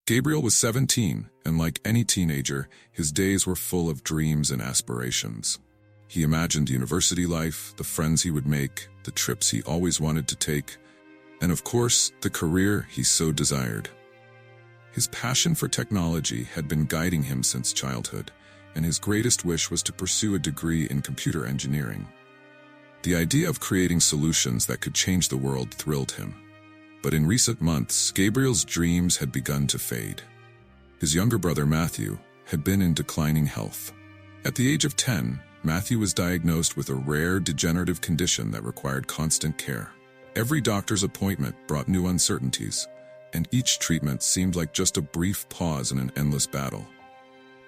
Gabriel was 17, and like any teenager, his days were full of dreams and aspirations. He imagined university life, the friends he would make, the trips he always wanted to take, and of course, the career he so desired. His passion for technology had been guiding him since childhood, and his greatest wish was to pursue a degree in computer engineering. The idea of creating solutions that could change the world thrilled him. But in recent months, Gabriel's dreams had begun to fade. His younger brother Matthew had been in declining health. At the age of 10, Matthew was diagnosed with a rare degenerative condition that required constant care. Every doctor's appointment brought new uncertainties, and each treatment seemed like just a brief pause in an endless battle.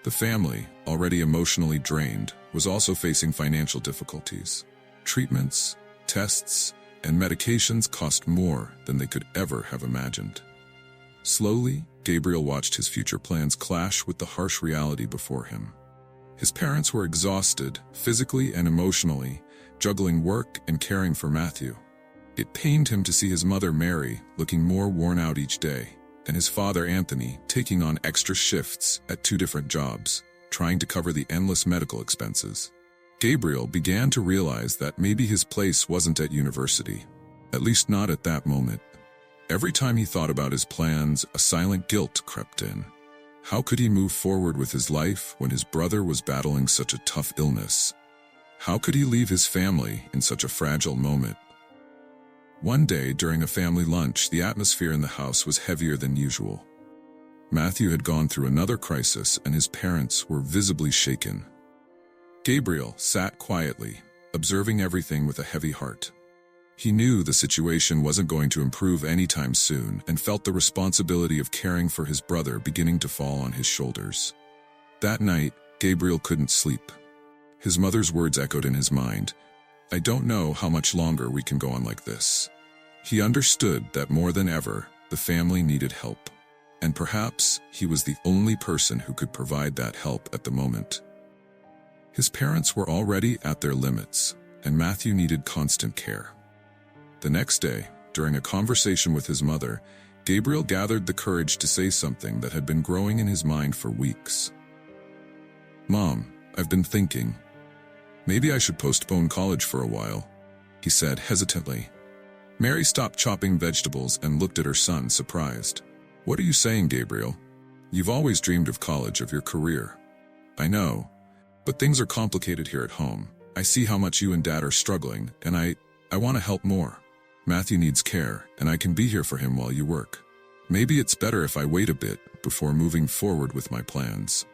The family, already emotionally drained, was also facing financial difficulties. Treatments, tests, and medications cost more than they could ever have imagined. Slowly, Gabriel watched his future plans clash with the harsh reality before him. His parents were exhausted, physically and emotionally, juggling work and caring for Matthew. It pained him to see his mother Mary looking more worn out each day, and his father Anthony taking on extra shifts at 2 different jobs, trying to cover the endless medical expenses. Gabriel began to realize that maybe his place wasn't at university, at least not at that moment. Every time he thought about his plans, a silent guilt crept in. How could he move forward with his life when his brother was battling such a tough illness? How could he leave his family in such a fragile moment? One day, during a family lunch, the atmosphere in the house was heavier than usual. Matthew had gone through another crisis, and his parents were visibly shaken. Gabriel sat quietly, observing everything with a heavy heart. He knew the situation wasn't going to improve anytime soon and felt the responsibility of caring for his brother beginning to fall on his shoulders. That night, Gabriel couldn't sleep. His mother's words echoed in his mind. "I don't know how much longer we can go on like this." He understood that more than ever, the family needed help. And perhaps he was the only person who could provide that help at the moment. His parents were already at their limits, and Matthew needed constant care. The next day, during a conversation with his mother, Gabriel gathered the courage to say something that had been growing in his mind for weeks. "Mom, I've been thinking. Maybe I should postpone college for a while," he said hesitantly. Mary stopped chopping vegetables and looked at her son, surprised. "What are you saying, Gabriel? You've always dreamed of college, of your career." "I know. But things are complicated here at home. I see how much you and Dad are struggling, and I want to help more. Matthew needs care, and I can be here for him while you work. Maybe it's better if I wait a bit before moving forward with my plans."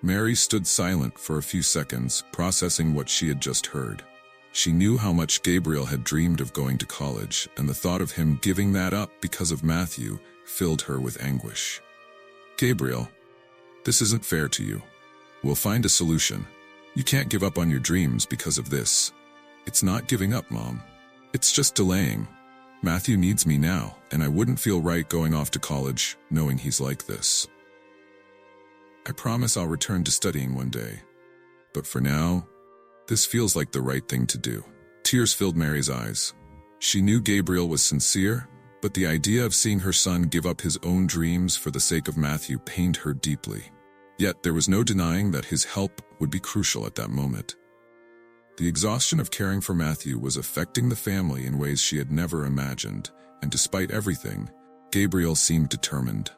Mary stood silent for a few seconds, processing what she had just heard. She knew how much Gabriel had dreamed of going to college, and the thought of him giving that up because of Matthew filled her with anguish. "Gabriel, this isn't fair to you. We'll find a solution. You can't give up on your dreams because of this." "It's not giving up, Mom. It's just delaying. Matthew needs me now, and I wouldn't feel right going off to college knowing he's like this. I promise I'll return to studying one day. But for now, this feels like the right thing to do." Tears filled Mary's eyes. She knew Gabriel was sincere, but the idea of seeing her son give up his own dreams for the sake of Matthew pained her deeply. Yet there was no denying that his help would be crucial at that moment. The exhaustion of caring for Matthew was affecting the family in ways she had never imagined, and despite everything, Gabriel seemed determined.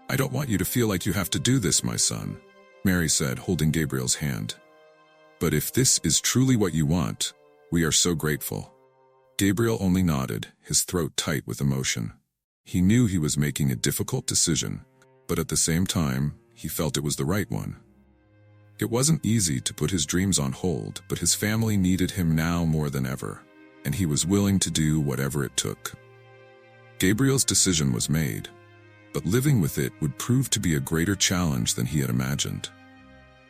"I don't want you to feel like you have to do this, my son," Mary said, holding Gabriel's hand. "But if this is truly what you want, we are so grateful." Gabriel only nodded, his throat tight with emotion. He knew he was making a difficult decision, but at the same time, he felt it was the right one. It wasn't easy to put his dreams on hold, but his family needed him now more than ever, and he was willing to do whatever it took. Gabriel's decision was made, but living with it would prove to be a greater challenge than he had imagined.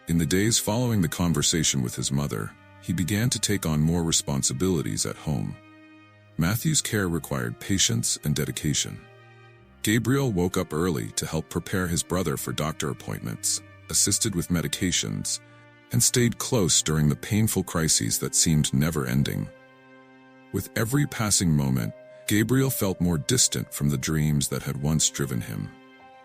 In the days following the conversation with his mother, he began to take on more responsibilities at home. Matthew's care required patience and dedication. Gabriel woke up early to help prepare his brother for doctor appointments, assisted with medications, and stayed close during the painful crises that seemed never-ending. With every passing moment, Gabriel felt more distant from the dreams that had once driven him.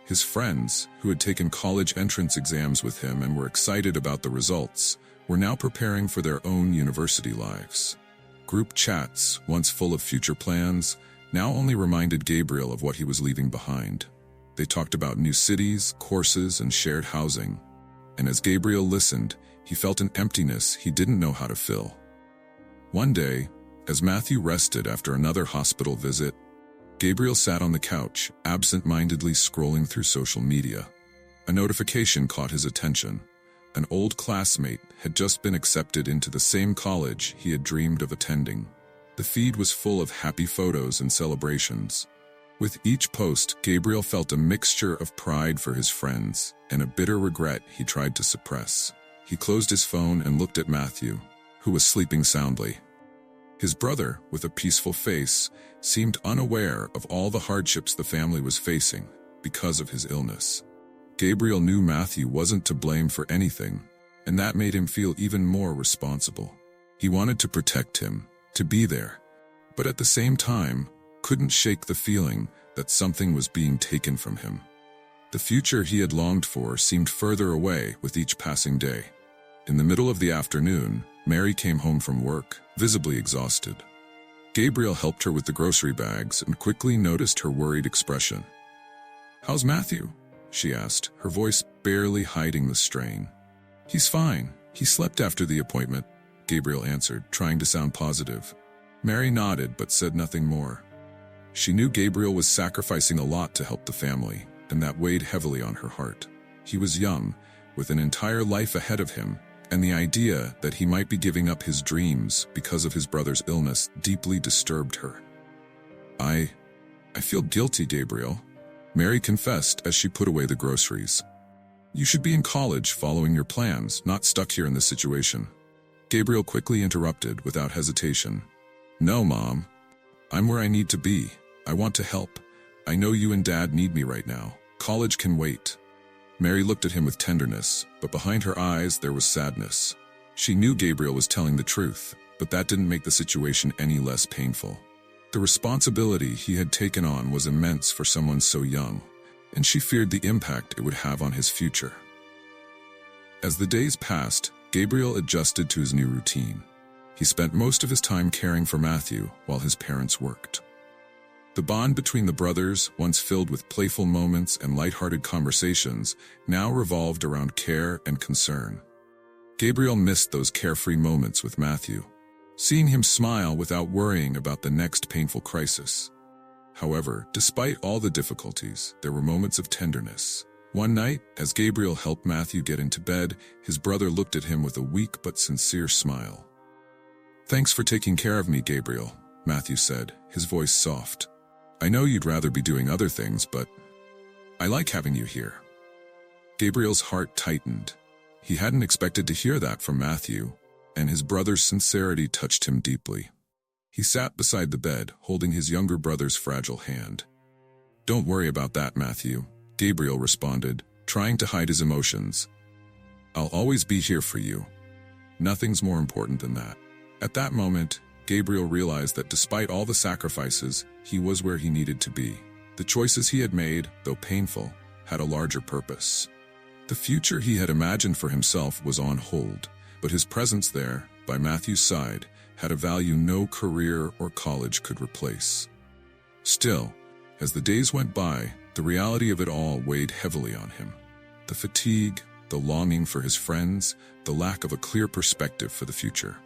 His friends, who had taken college entrance exams with him and were excited about the results, were now preparing for their own university lives. Group chats, once full of future plans, now only reminded Gabriel of what he was leaving behind. They talked about new cities, courses, and shared housing. And as Gabriel listened, he felt an emptiness he didn't know how to fill. One day, as Matthew rested after another hospital visit, Gabriel sat on the couch, absent-mindedly scrolling through social media. A notification caught his attention. An old classmate had just been accepted into the same college he had dreamed of attending. The feed was full of happy photos and celebrations. With each post, Gabriel felt a mixture of pride for his friends and a bitter regret he tried to suppress. He closed his phone and looked at Matthew, who was sleeping soundly. His brother, with a peaceful face, seemed unaware of all the hardships the family was facing because of his illness. Gabriel knew Matthew wasn't to blame for anything, and that made him feel even more responsible. He wanted to protect him, to be there, but at the same time, couldn't shake the feeling that something was being taken from him. The future he had longed for seemed further away with each passing day. In the middle of the afternoon, Mary came home from work, visibly exhausted. Gabriel helped her with the grocery bags and quickly noticed her worried expression. "How's Matthew?" she asked, her voice barely hiding the strain. "He's fine. He slept after the appointment," Gabriel answered, trying to sound positive. Mary nodded but said nothing more. She knew Gabriel was sacrificing a lot to help the family, and that weighed heavily on her heart. He was young, with an entire life ahead of him, and the idea that he might be giving up his dreams because of his brother's illness deeply disturbed her. I feel guilty, Gabriel," Mary confessed as she put away the groceries. "You should be in college following your plans, not stuck here in this situation." Gabriel quickly interrupted without hesitation. "No, Mom. I'm where I need to be. I want to help. I know you and Dad need me right now. College can wait." Mary looked at him with tenderness, but behind her eyes there was sadness. She knew Gabriel was telling the truth, but that didn't make the situation any less painful. The responsibility he had taken on was immense for someone so young, and she feared the impact it would have on his future. As the days passed, Gabriel adjusted to his new routine. He spent most of his time caring for Matthew while his parents worked. The bond between the brothers, once filled with playful moments and lighthearted conversations, now revolved around care and concern. Gabriel missed those carefree moments with Matthew, seeing him smile without worrying about the next painful crisis. However, despite all the difficulties, there were moments of tenderness. One night, as Gabriel helped Matthew get into bed, his brother looked at him with a weak but sincere smile. "Thanks for taking care of me, Gabriel," Matthew said, his voice soft. "I know you'd rather be doing other things, but I like having you here." Gabriel's heart tightened. He hadn't expected to hear that from Matthew, and his brother's sincerity touched him deeply. He sat beside the bed, holding his younger brother's fragile hand. "Don't worry about that, Matthew," Gabriel responded, trying to hide his emotions. "I'll always be here for you. Nothing's more important than that." At that moment, Gabriel realized that despite all the sacrifices, he was where he needed to be. The choices he had made, though painful, had a larger purpose. The future he had imagined for himself was on hold, but his presence there, by Matthew's side, had a value no career or college could replace. Still, as the days went by, the reality of it all weighed heavily on him. The fatigue, the longing for his friends, the lack of a clear perspective for the future.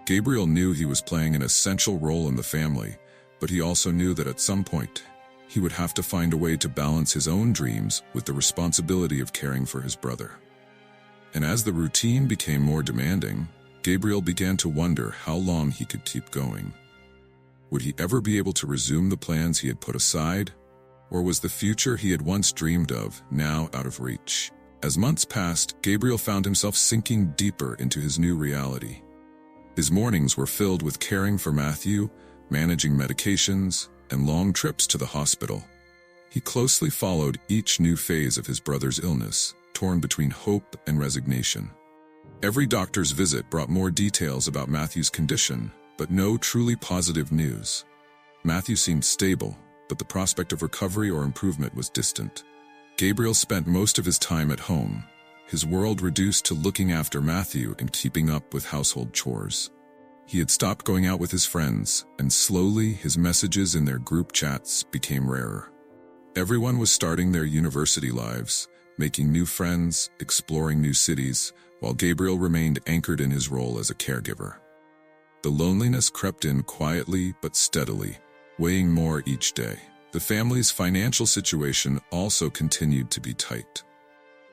Gabriel knew he was playing an essential role in the family, but he also knew that at some point, he would have to find a way to balance his own dreams with the responsibility of caring for his brother. And as the routine became more demanding, Gabriel began to wonder how long he could keep going. Would he ever be able to resume the plans he had put aside? Or was the future he had once dreamed of now out of reach? As months passed, Gabriel found himself sinking deeper into his new reality. His mornings were filled with caring for Matthew, managing medications, and long trips to the hospital. He closely followed each new phase of his brother's illness, torn between hope and resignation. Every doctor's visit brought more details about Matthew's condition, but no truly positive news. Matthew seemed stable, but the prospect of recovery or improvement was distant. Gabriel spent most of his time at home, his world reduced to looking after Matthew and keeping up with household chores. He had stopped going out with his friends, and slowly his messages in their group chats became rarer. Everyone was starting their university lives, making new friends, exploring new cities, while Gabriel remained anchored in his role as a caregiver. The loneliness crept in quietly but steadily, weighing more each day. The family's financial situation also continued to be tight.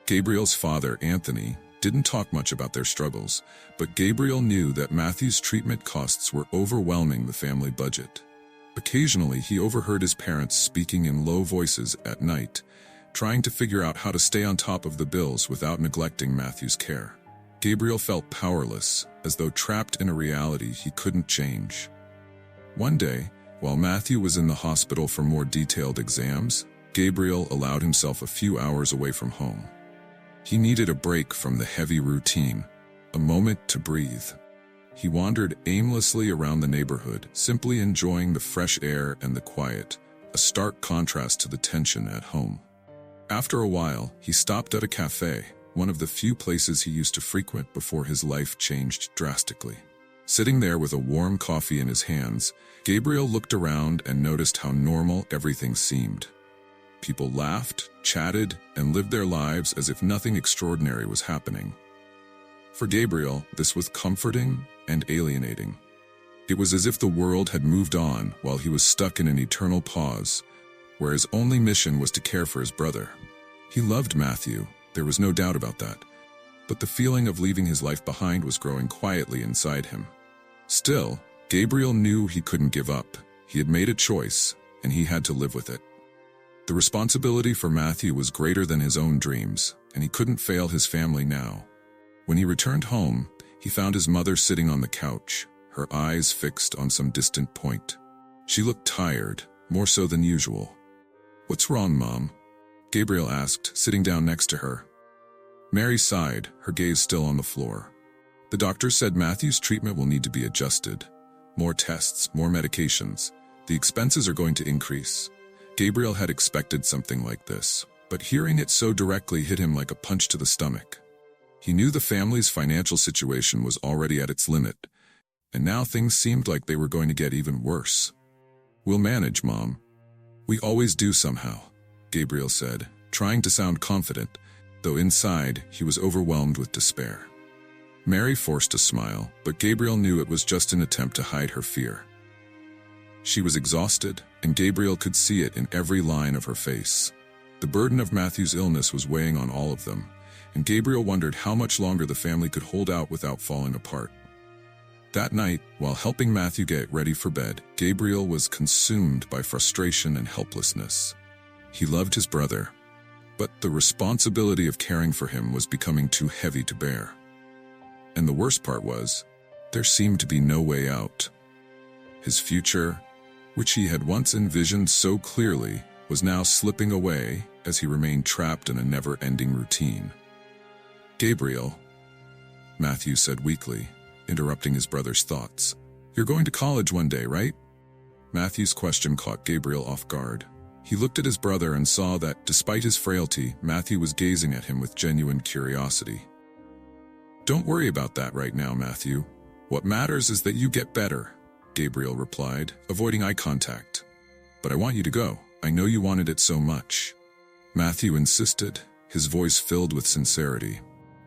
Gabriel's father, Anthony, didn't talk much about their struggles, but Gabriel knew that Matthew's treatment costs were overwhelming the family budget. Occasionally, he overheard his parents speaking in low voices at night, trying to figure out how to stay on top of the bills without neglecting Matthew's care. Gabriel felt powerless, as though trapped in a reality he couldn't change. One day, while Matthew was in the hospital for more detailed exams, Gabriel allowed himself a few hours away from home. He needed a break from the heavy routine, a moment to breathe. He wandered aimlessly around the neighborhood, simply enjoying the fresh air and the quiet, a stark contrast to the tension at home. After a while, he stopped at a cafe, one of the few places he used to frequent before his life changed drastically. Sitting there with a warm coffee in his hands, Gabriel looked around and noticed how normal everything seemed. People laughed, chatted, and lived their lives as if nothing extraordinary was happening. For Gabriel, this was comforting and alienating. It was as if the world had moved on while he was stuck in an eternal pause, where his only mission was to care for his brother. He loved Matthew, there was no doubt about that, but the feeling of leaving his life behind was growing quietly inside him. Still, Gabriel knew he couldn't give up. He had made a choice, and he had to live with it. The responsibility for Matthew was greater than his own dreams, and he couldn't fail his family now. When he returned home, he found his mother sitting on the couch, her eyes fixed on some distant point. She looked tired, more so than usual. "What's wrong, Mom?" Gabriel asked, sitting down next to her. Mary sighed, her gaze still on the floor. "The doctor said Matthew's treatment will need to be adjusted. More tests, more medications. The expenses are going to increase." Gabriel had expected something like this, but hearing it so directly hit him like a punch to the stomach. He knew the family's financial situation was already at its limit, and now things seemed like they were going to get even worse. "We'll manage, Mom. We always do somehow," Gabriel said, trying to sound confident, though inside he was overwhelmed with despair. Mary forced a smile, but Gabriel knew it was just an attempt to hide her fear. She was exhausted, and Gabriel could see it in every line of her face. The burden of Matthew's illness was weighing on all of them, and Gabriel wondered how much longer the family could hold out without falling apart. That night, while helping Matthew get ready for bed, Gabriel was consumed by frustration and helplessness. He loved his brother, but the responsibility of caring for him was becoming too heavy to bear. And the worst part was, there seemed to be no way out. His future, which he had once envisioned so clearly, was now slipping away as he remained trapped in a never-ending routine. "Gabriel," Matthew said weakly, interrupting his brother's thoughts. "You're going to college one day, right?" Matthew's question caught Gabriel off guard. He looked at his brother and saw that, despite his frailty, Matthew was gazing at him with genuine curiosity. "Don't worry about that right now, Matthew. What matters is that you get better," Gabriel replied, avoiding eye contact. "But I want you to go. I know you wanted it so much." Matthew insisted, his voice filled with sincerity.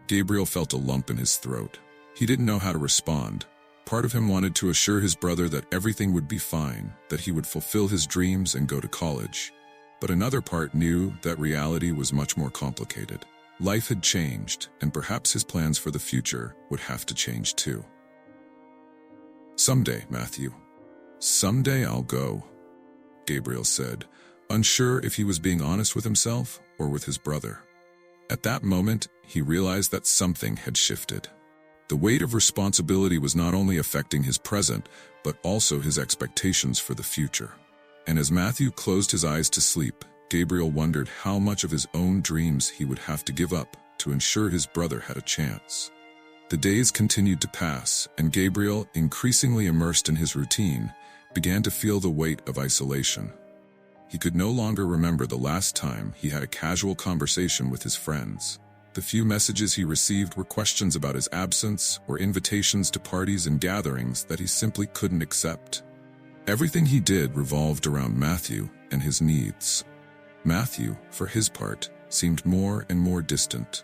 Gabriel felt a lump in his throat. He didn't know how to respond. Part of him wanted to assure his brother that everything would be fine, that he would fulfill his dreams and go to college. But another part knew that reality was much more complicated. Life had changed, and perhaps his plans for the future would have to change too. "Someday, Matthew. Someday I'll go," Gabriel said, unsure if he was being honest with himself or with his brother. At that moment, he realized that something had shifted. The weight of responsibility was not only affecting his present, but also his expectations for the future. And as Matthew closed his eyes to sleep, Gabriel wondered how much of his own dreams he would have to give up to ensure his brother had a chance. The days continued to pass, and Gabriel, increasingly immersed in his routine, began to feel the weight of isolation. He could no longer remember the last time he had a casual conversation with his friends. The few messages he received were questions about his absence or invitations to parties and gatherings that he simply couldn't accept. Everything he did revolved around Matthew and his needs. Matthew, for his part, seemed more and more distant.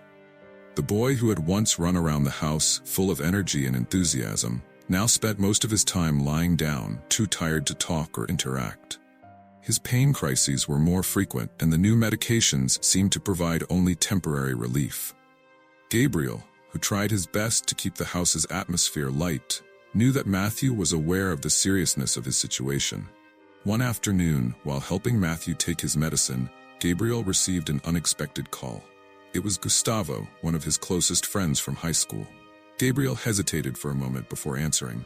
The boy who had once run around the house full of energy and enthusiasm now spent most of his time lying down, too tired to talk or interact. His pain crises were more frequent, and the new medications seemed to provide only temporary relief. Gabriel, who tried his best to keep the house's atmosphere light, knew that Matthew was aware of the seriousness of his situation. One afternoon, while helping Matthew take his medicine, Gabriel received an unexpected call. It was Gustavo, one of his closest friends from high school. Gabriel hesitated for a moment before answering.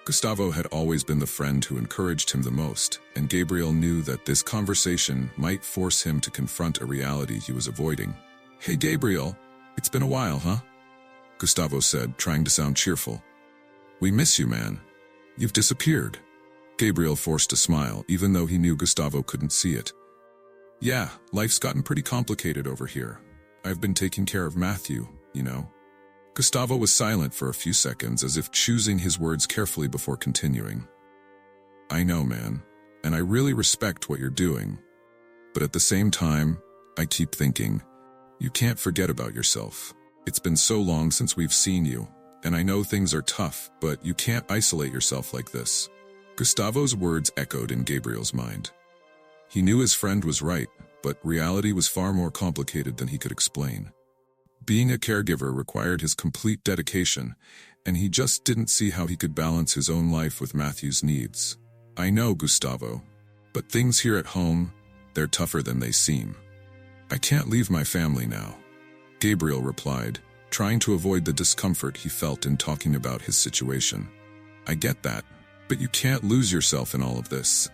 Gustavo had always been the friend who encouraged him the most, and Gabriel knew that this conversation might force him to confront a reality he was avoiding. "Hey Gabriel, it's been a while, huh?" Gustavo said, trying to sound cheerful. "We miss you, man. You've disappeared." Gabriel forced a smile, even though he knew Gustavo couldn't see it. "Yeah, life's gotten pretty complicated over here. I've been taking care of Matthew, you know." Gustavo was silent for a few seconds, as if choosing his words carefully before continuing. "I know, man, and I really respect what you're doing. But at the same time, I keep thinking, you can't forget about yourself. It's been so long since we've seen you, and I know things are tough, but you can't isolate yourself like this." Gustavo's words echoed in Gabriel's mind. He knew his friend was right, but reality was far more complicated than he could explain. Being a caregiver required his complete dedication, and he just didn't see how he could balance his own life with Matthew's needs. "I know, Gustavo, but things here at home, they're tougher than they seem. I can't leave my family now," Gabriel replied, trying to avoid the discomfort he felt in talking about his situation. "I get that, but you can't lose yourself in all of this.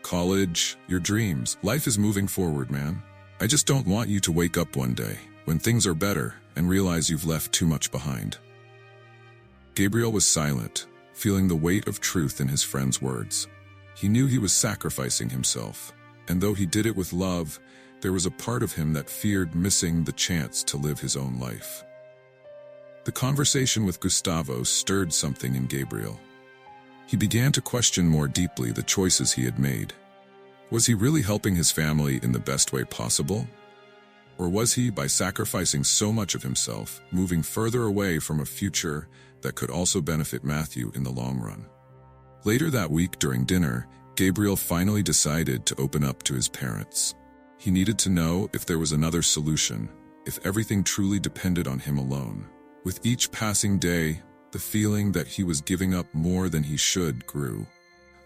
College, your dreams, life is moving forward, man. I just don't want you to wake up one day, when things are better, and realize you've left too much behind." Gabriel was silent, feeling the weight of truth in his friend's words. He knew he was sacrificing himself, and though he did it with love, there was a part of him that feared missing the chance to live his own life. The conversation with Gustavo stirred something in Gabriel. He began to question more deeply the choices he had made. Was he really helping his family in the best way possible? Or was he, by sacrificing so much of himself, moving further away from a future that could also benefit Matthew in the long run? Later that week during dinner, Gabriel finally decided to open up to his parents. He needed to know if there was another solution, if everything truly depended on him alone. With each passing day, the feeling that he was giving up more than he should grew.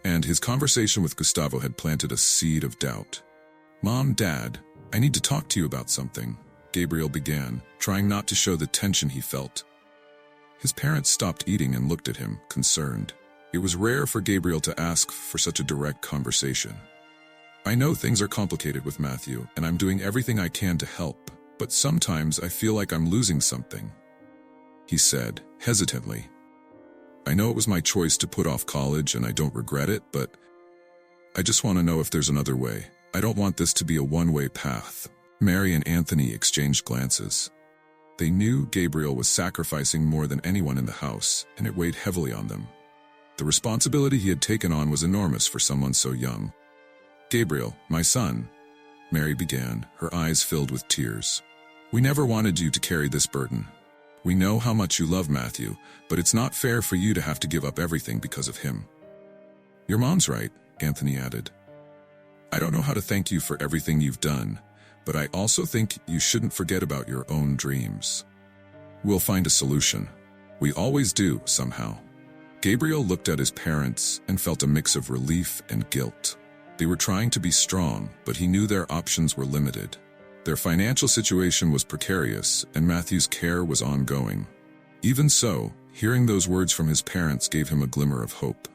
And his conversation with Gustavo had planted a seed of doubt. "Mom, Dad, I need to talk to you about something," Gabriel began, trying not to show the tension he felt. His parents stopped eating and looked at him, concerned. It was rare for Gabriel to ask for such a direct conversation. "I know things are complicated with Matthew, and I'm doing everything I can to help, but sometimes I feel like I'm losing something," he said, hesitantly. "I know it was my choice to put off college, and I don't regret it, but I just want to know if there's another way. I don't want this to be a one-way path." Mary and Anthony exchanged glances. They knew Gabriel was sacrificing more than anyone in the house, and it weighed heavily on them. The responsibility he had taken on was enormous for someone so young. "Gabriel, my son," Mary began, her eyes filled with tears. "We never wanted you to carry this burden. We know how much you love Matthew, but it's not fair for you to have to give up everything because of him." "Your mom's right," Anthony added. "I don't know how to thank you for everything you've done, but I also think you shouldn't forget about your own dreams. We'll find a solution. We always do, somehow." Gabriel looked at his parents and felt a mix of relief and guilt. They were trying to be strong, but he knew their options were limited. Their financial situation was precarious, and Matthew's care was ongoing. Even so, hearing those words from his parents gave him a glimmer of hope.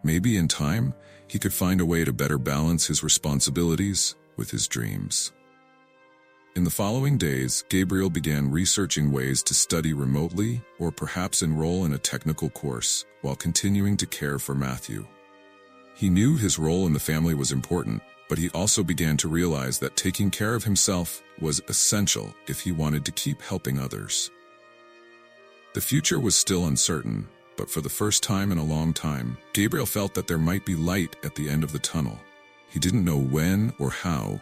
Maybe in time, he could find a way to better balance his responsibilities with his dreams. In the following days, Gabriel began researching ways to study remotely or perhaps enroll in a technical course while continuing to care for Matthew. He knew his role in the family was important, but he also began to realize that taking care of himself was essential if he wanted to keep helping others. The future was still uncertain, but for the first time in a long time, Gabriel felt that there might be light at the end of the tunnel. He didn't know when or how,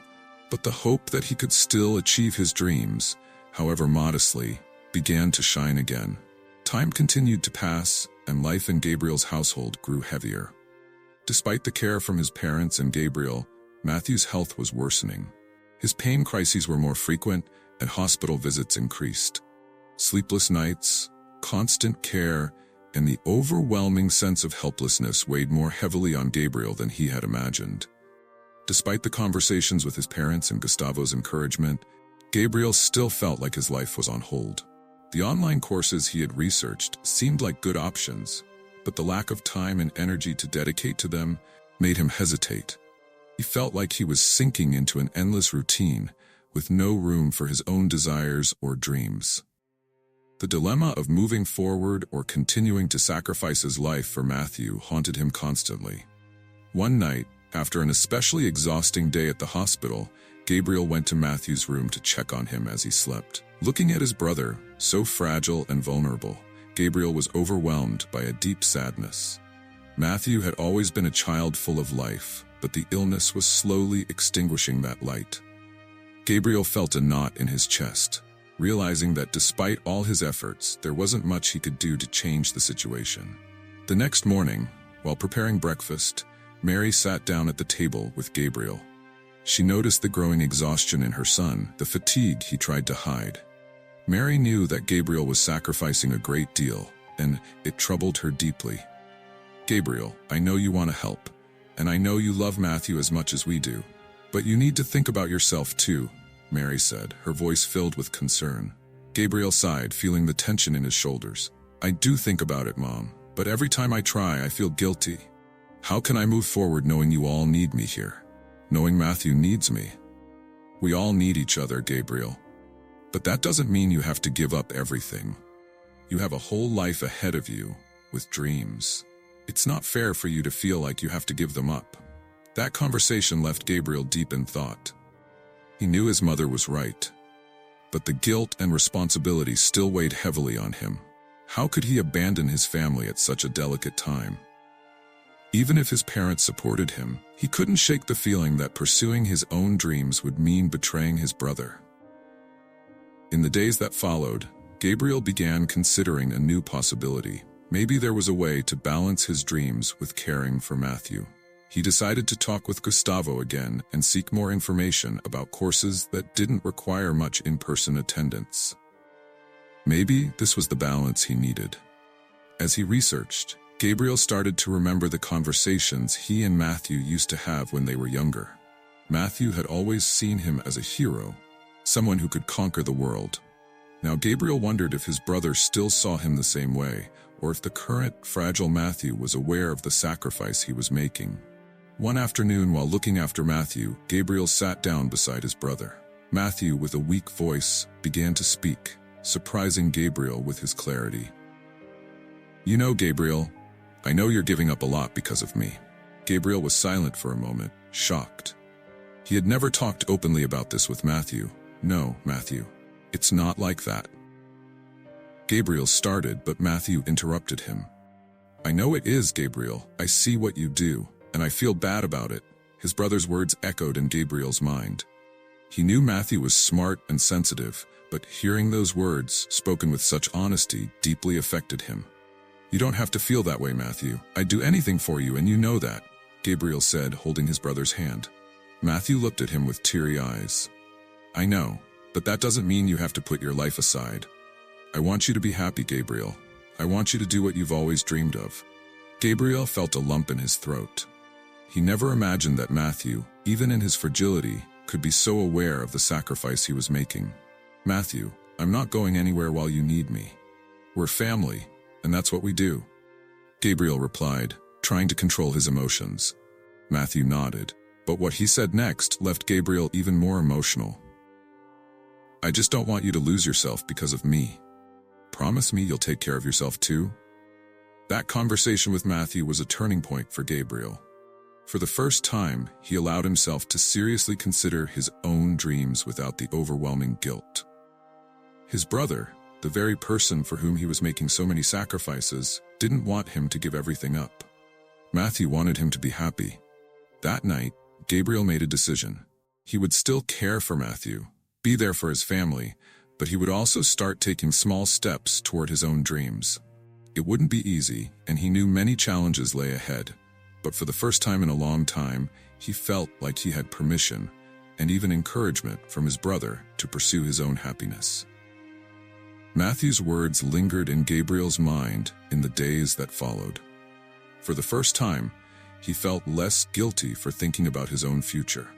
but the hope that he could still achieve his dreams, however modestly, began to shine again. Time continued to pass, and life in Gabriel's household grew heavier. Despite the care from his parents and Gabriel, Matthew's health was worsening. His pain crises were more frequent, and hospital visits increased. Sleepless nights, constant care, and the overwhelming sense of helplessness weighed more heavily on Gabriel than he had imagined. Despite the conversations with his parents and Gustavo's encouragement, Gabriel still felt like his life was on hold. The online courses he had researched seemed like good options, but the lack of time and energy to dedicate to them made him hesitate. He felt like he was sinking into an endless routine, with no room for his own desires or dreams. The dilemma of moving forward or continuing to sacrifice his life for Matthew haunted him constantly. One night, after an especially exhausting day at the hospital, Gabriel went to Matthew's room to check on him as he slept. Looking at his brother, so fragile and vulnerable, Gabriel was overwhelmed by a deep sadness. Matthew had always been a child full of life, but the illness was slowly extinguishing that light. Gabriel felt a knot in his chest, realizing that despite all his efforts, there wasn't much he could do to change the situation. The next morning, while preparing breakfast, Mary sat down at the table with Gabriel. She noticed the growing exhaustion in her son, the fatigue he tried to hide. Mary knew that Gabriel was sacrificing a great deal, and it troubled her deeply. "Gabriel, I know you want to help, and I know you love Matthew as much as we do, but you need to think about yourself too," Mary said, her voice filled with concern. Gabriel sighed, feeling the tension in his shoulders. "I do think about it, Mom, but every time I try, I feel guilty. How can I move forward knowing you all need me here? Knowing Matthew needs me? We all need each other, Gabriel. But that doesn't mean you have to give up everything. You have a whole life ahead of you, with dreams. It's not fair for you to feel like you have to give them up." That conversation left Gabriel deep in thought. He knew his mother was right, but the guilt and responsibility still weighed heavily on him. How could he abandon his family at such a delicate time? Even if his parents supported him, he couldn't shake the feeling that pursuing his own dreams would mean betraying his brother. In the days that followed, Gabriel began considering a new possibility. Maybe there was a way to balance his dreams with caring for Matthew. He decided to talk with Gustavo again and seek more information about courses that didn't require much in-person attendance. Maybe this was the balance he needed. As he researched, Gabriel started to remember the conversations he and Matthew used to have when they were younger. Matthew had always seen him as a hero, someone who could conquer the world. Now Gabriel wondered if his brother still saw him the same way, or if the current, fragile Matthew was aware of the sacrifice he was making. One afternoon, while looking after Matthew, Gabriel sat down beside his brother. Matthew, with a weak voice, began to speak, surprising Gabriel with his clarity. "You know, Gabriel, I know you're giving up a lot because of me." Gabriel was silent for a moment, shocked. He had never talked openly about this with Matthew. "No, Matthew, it's not like that." Gabriel started, but Matthew interrupted him. "I know it is, Gabriel. I see what you do, and I feel bad about it." His brother's words echoed in Gabriel's mind. He knew Matthew was smart and sensitive, but hearing those words, spoken with such honesty, deeply affected him. "You don't have to feel that way, Matthew. I'd do anything for you, and you know that," Gabriel said, holding his brother's hand. Matthew looked at him with teary eyes. "I know, but that doesn't mean you have to put your life aside. I want you to be happy, Gabriel. I want you to do what you've always dreamed of." Gabriel felt a lump in his throat. He never imagined that Matthew, even in his fragility, could be so aware of the sacrifice he was making. "Matthew, I'm not going anywhere while you need me. We're family, and that's what we do," Gabriel replied, trying to control his emotions. Matthew nodded, but what he said next left Gabriel even more emotional. "I just don't want you to lose yourself because of me. Promise me you'll take care of yourself too?" That conversation with Matthew was a turning point for Gabriel. For the first time, he allowed himself to seriously consider his own dreams without the overwhelming guilt. His brother, the very person for whom he was making so many sacrifices, didn't want him to give everything up. Matthew wanted him to be happy. That night, Gabriel made a decision. He would still care for Matthew, be there for his family, but he would also start taking small steps toward his own dreams. It wouldn't be easy, and he knew many challenges lay ahead, but for the first time in a long time, he felt like he had permission and even encouragement from his brother to pursue his own happiness. Matthew's words lingered in Gabriel's mind in the days that followed. For the first time, he felt less guilty for thinking about his own future.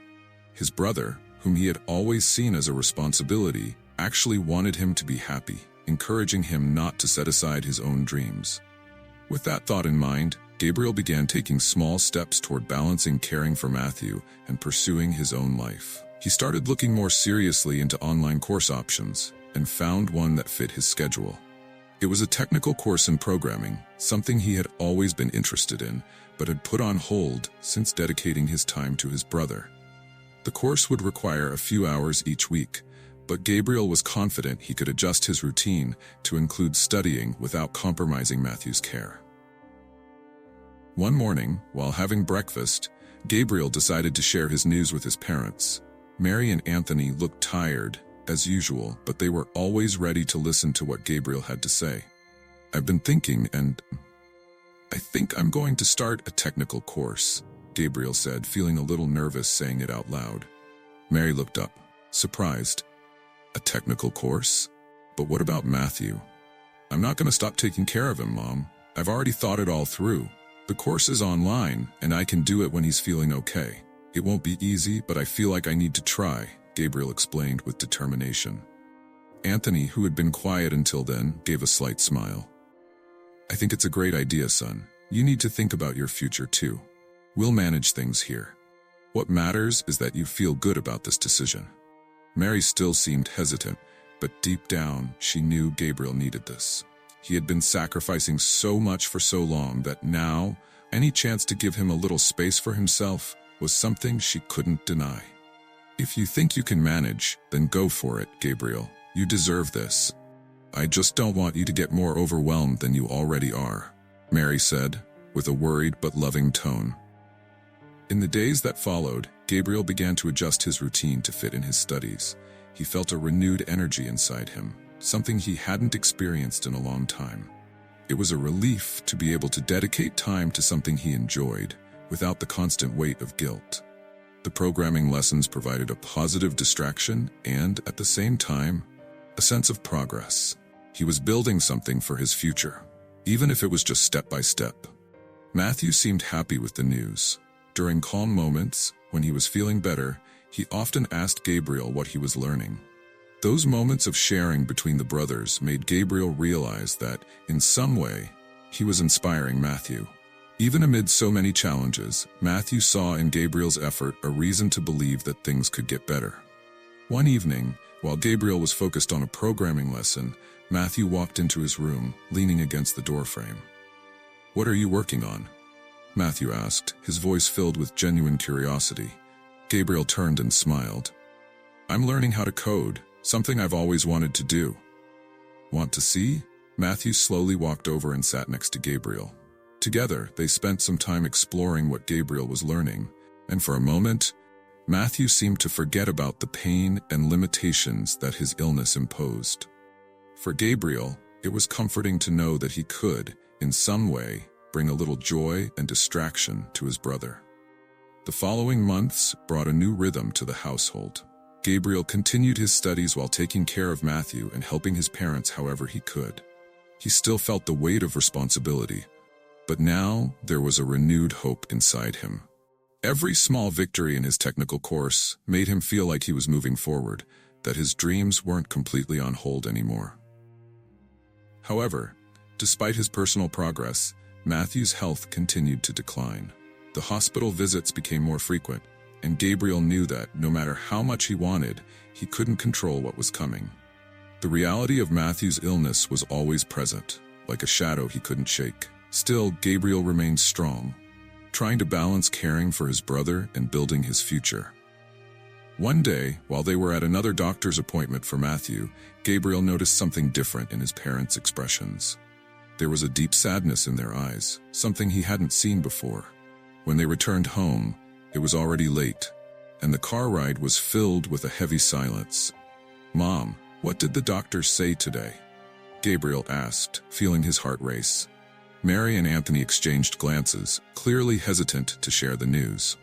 His brother, whom he had always seen as a responsibility, actually wanted him to be happy, encouraging him not to set aside his own dreams. With that thought in mind, Gabriel began taking small steps toward balancing caring for Matthew and pursuing his own life. He started looking more seriously into online course options and found one that fit his schedule. It was a technical course in programming, something he had always been interested in, but had put on hold since dedicating his time to his brother. The course would require a few hours each week, but Gabriel was confident he could adjust his routine to include studying without compromising Matthew's care. One morning, while having breakfast, Gabriel decided to share his news with his parents. Mary and Anthony looked tired, as usual, but they were always ready to listen to what Gabriel had to say. "I've been thinking, and I think I'm going to start a technical course," Gabriel said, feeling a little nervous saying it out loud. Mary looked up, surprised. "A technical course? But what about Matthew?" "I'm not going to stop taking care of him, Mom. I've already thought it all through. The course is online, and I can do it when he's feeling okay. It won't be easy, but I feel like I need to try," Gabriel explained with determination. Anthony, who had been quiet until then, gave a slight smile. "I think it's a great idea, son. You need to think about your future too. We'll manage things here. What matters is that you feel good about this decision." Mary still seemed hesitant, but deep down, she knew Gabriel needed this. He had been sacrificing so much for so long that now, any chance to give him a little space for himself was something she couldn't deny. "If you think you can manage, then go for it, Gabriel. You deserve this. I just don't want you to get more overwhelmed than you already are," Mary said, with a worried but loving tone. In the days that followed, Gabriel began to adjust his routine to fit in his studies. He felt a renewed energy inside him, something he hadn't experienced in a long time. It was a relief to be able to dedicate time to something he enjoyed, without the constant weight of guilt. The programming lessons provided a positive distraction and, at the same time, a sense of progress. He was building something for his future, even if it was just step by step. Matthew seemed happy with the news. During calm moments, when he was feeling better, he often asked Gabriel what he was learning. Those moments of sharing between the brothers made Gabriel realize that, in some way, he was inspiring Matthew. Even amid so many challenges, Matthew saw in Gabriel's effort a reason to believe that things could get better. One evening, while Gabriel was focused on a programming lesson, Matthew walked into his room, leaning against the doorframe. "What are you working on?" Matthew asked, his voice filled with genuine curiosity. Gabriel turned and smiled. "I'm learning how to code, something I've always wanted to do." "Want to see?" Matthew slowly walked over and sat next to Gabriel. Together, they spent some time exploring what Gabriel was learning, and for a moment, Matthew seemed to forget about the pain and limitations that his illness imposed. For Gabriel, it was comforting to know that he could, in some way, bring a little joy and distraction to his brother. The following months brought a new rhythm to the household. Gabriel continued his studies while taking care of Matthew and helping his parents however he could. He still felt the weight of responsibility, but now there was a renewed hope inside him. Every small victory in his technical course made him feel like he was moving forward, that his dreams weren't completely on hold anymore. However, despite his personal progress, Matthew's health continued to decline. The hospital visits became more frequent, and Gabriel knew that, no matter how much he wanted, he couldn't control what was coming. The reality of Matthew's illness was always present, like a shadow he couldn't shake. Still, Gabriel remained strong. trying to balance caring for his brother and building his future. One day, while they were at another doctor's appointment for Matthew, Gabriel noticed something different in his parents' expressions. There was a deep sadness in their eyes, something he hadn't seen before. When they returned home, it was already late, and the car ride was filled with a heavy silence. "Mom, what did the doctors say today?" Gabriel asked, feeling his heart race. Mary and Anthony exchanged glances, clearly hesitant to share the news.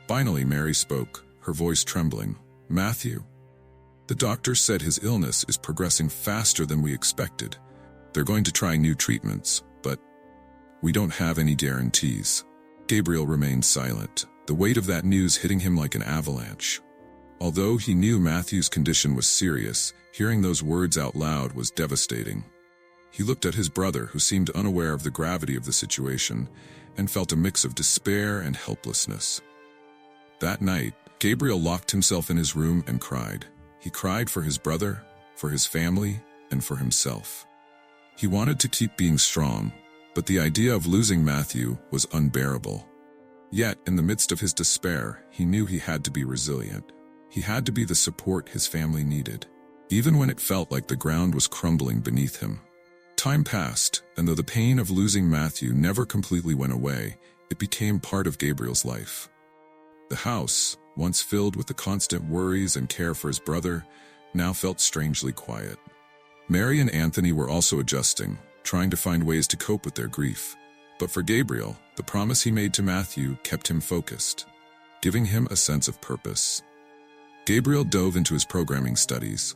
Finally, Mary spoke, her voice trembling. "Matthew, the doctor said his illness is progressing faster than we expected. They're going to try new treatments, but we don't have any guarantees." Gabriel remained silent, the weight of that news hitting him like an avalanche. Although he knew Matthew's condition was serious, hearing those words out loud was devastating. He looked at his brother, who seemed unaware of the gravity of the situation, and felt a mix of despair and helplessness. That night, Gabriel locked himself in his room and cried. He cried for his brother, for his family, and for himself. He wanted to keep being strong, but the idea of losing Matthew was unbearable. Yet, in the midst of his despair, he knew he had to be resilient. He had to be the support his family needed, even when it felt like the ground was crumbling beneath him. Time passed, and though the pain of losing Matthew never completely went away, it became part of Gabriel's life. The house, once filled with the constant worries and care for his brother, now felt strangely quiet. Mary and Anthony were also adjusting, trying to find ways to cope with their grief. But for Gabriel, the promise he made to Matthew kept him focused, giving him a sense of purpose. Gabriel dove into his programming studies.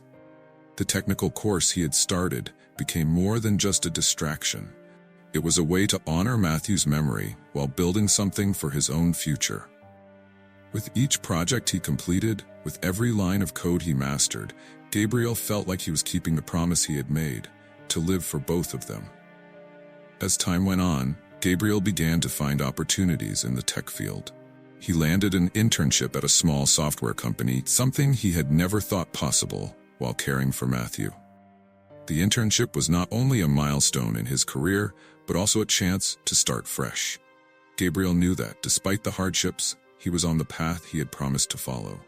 The technical course he had started became more than just a distraction. It was a way to honor Matthew's memory while building something for his own future. With each project he completed, with every line of code he mastered, Gabriel felt like he was keeping the promise he had made, to live for both of them. As time went on, Gabriel began to find opportunities in the tech field. He landed an internship at a small software company, something he had never thought possible, while caring for Matthew. The internship was not only a milestone in his career, but also a chance to start fresh. Gabriel knew that, despite the hardships, he was on the path he had promised to follow.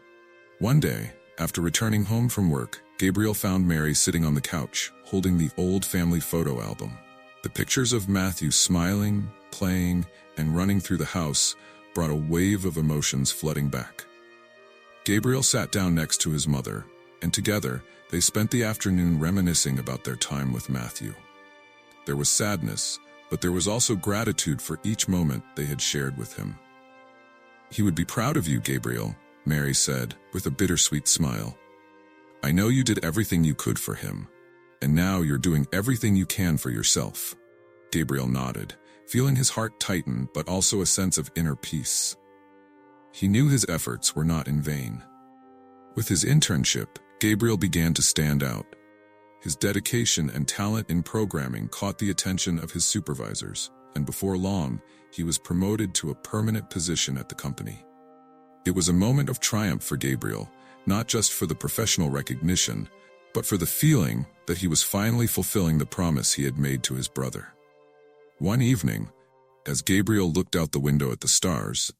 One day, after returning home from work, Gabriel found Mary sitting on the couch, holding the old family photo album. The pictures of Matthew smiling, playing, and running through the house brought a wave of emotions flooding back. Gabriel sat down next to his mother, and together, they spent the afternoon reminiscing about their time with Matthew. There was sadness, but there was also gratitude for each moment they had shared with him. "He would be proud of you, Gabriel," Mary said, with a bittersweet smile. "I know you did everything you could for him, and now you're doing everything you can for yourself." Gabriel nodded, feeling his heart tighten but also a sense of inner peace. He knew his efforts were not in vain. With his internship, Gabriel began to stand out. His dedication and talent in programming caught the attention of his supervisors, and before long, he was promoted to a permanent position at the company. It was a moment of triumph for Gabriel, not just for the professional recognition, but for the feeling that he was finally fulfilling the promise he had made to his brother. One evening, as Gabriel looked out the window at the stars,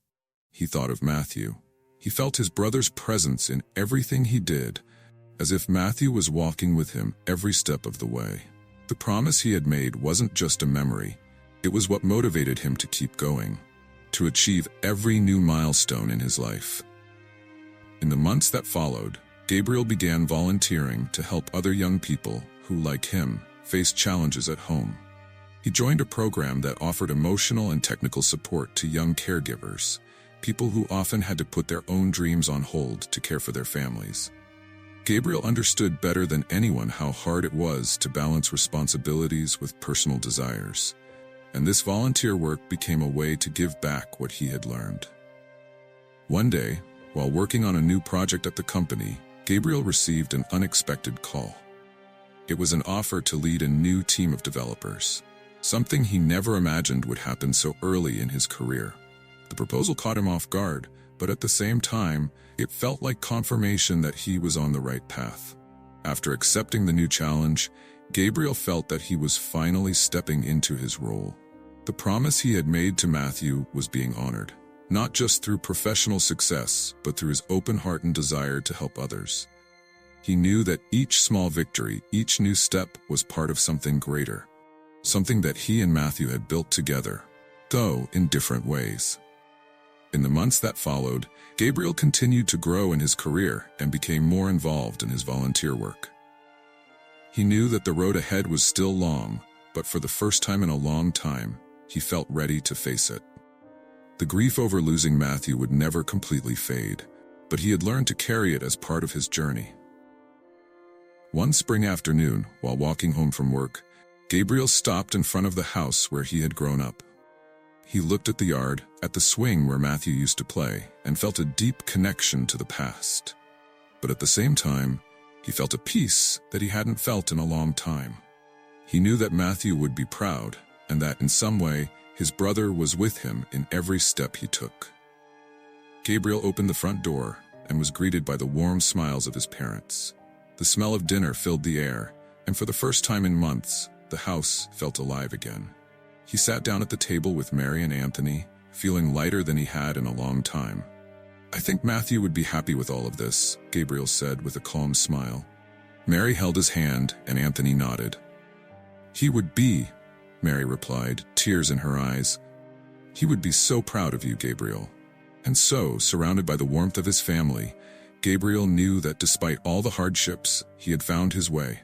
he thought of Matthew. He felt his brother's presence in everything he did, as if Matthew was walking with him every step of the way. The promise he had made wasn't just a memory, it was what motivated him to keep going, to achieve every new milestone in his life. In the months that followed, Gabriel began volunteering to help other young people who, like him, faced challenges at home. He joined a program that offered emotional and technical support to young caregivers, people who often had to put their own dreams on hold to care for their families. Gabriel understood better than anyone how hard it was to balance responsibilities with personal desires, and this volunteer work became a way to give back what he had learned. One day, while working on a new project at the company, Gabriel received an unexpected call. It was an offer to lead a new team of developers, something he never imagined would happen so early in his career. The proposal caught him off guard, but at the same time, it felt like confirmation that he was on the right path. After accepting the new challenge, Gabriel felt that he was finally stepping into his role. The promise he had made to Matthew was being honored, not just through professional success, but through his open heart and desire to help others. He knew that each small victory, each new step, was part of something greater, something that he and Matthew had built together, though in different ways. In the months that followed, Gabriel continued to grow in his career and became more involved in his volunteer work. He knew that the road ahead was still long, but for the first time in a long time, he felt ready to face it. The grief over losing Matthew would never completely fade, but he had learned to carry it as part of his journey. One spring afternoon, while walking home from work, Gabriel stopped in front of the house where he had grown up. He looked at the yard, at the swing where Matthew used to play, and felt a deep connection to the past. But at the same time, he felt a peace that he hadn't felt in a long time. He knew that Matthew would be proud, and that in some way, his brother was with him in every step he took. Gabriel opened the front door and was greeted by the warm smiles of his parents. The smell of dinner filled the air, and for the first time in months, the house felt alive again. He sat down at the table with Mary and Anthony, feeling lighter than he had in a long time. "I think Matthew would be happy with all of this," Gabriel said with a calm smile. Mary held his hand, and Anthony nodded. "He would be," Mary replied, tears in her eyes. "He would be so proud of you, Gabriel." And so, surrounded by the warmth of his family, Gabriel knew that despite all the hardships, he had found his way.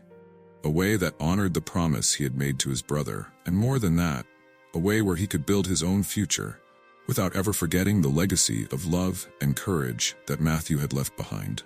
A way that honored the promise he had made to his brother, and more than that, a way where he could build his own future, without ever forgetting the legacy of love and courage that Matthew had left behind.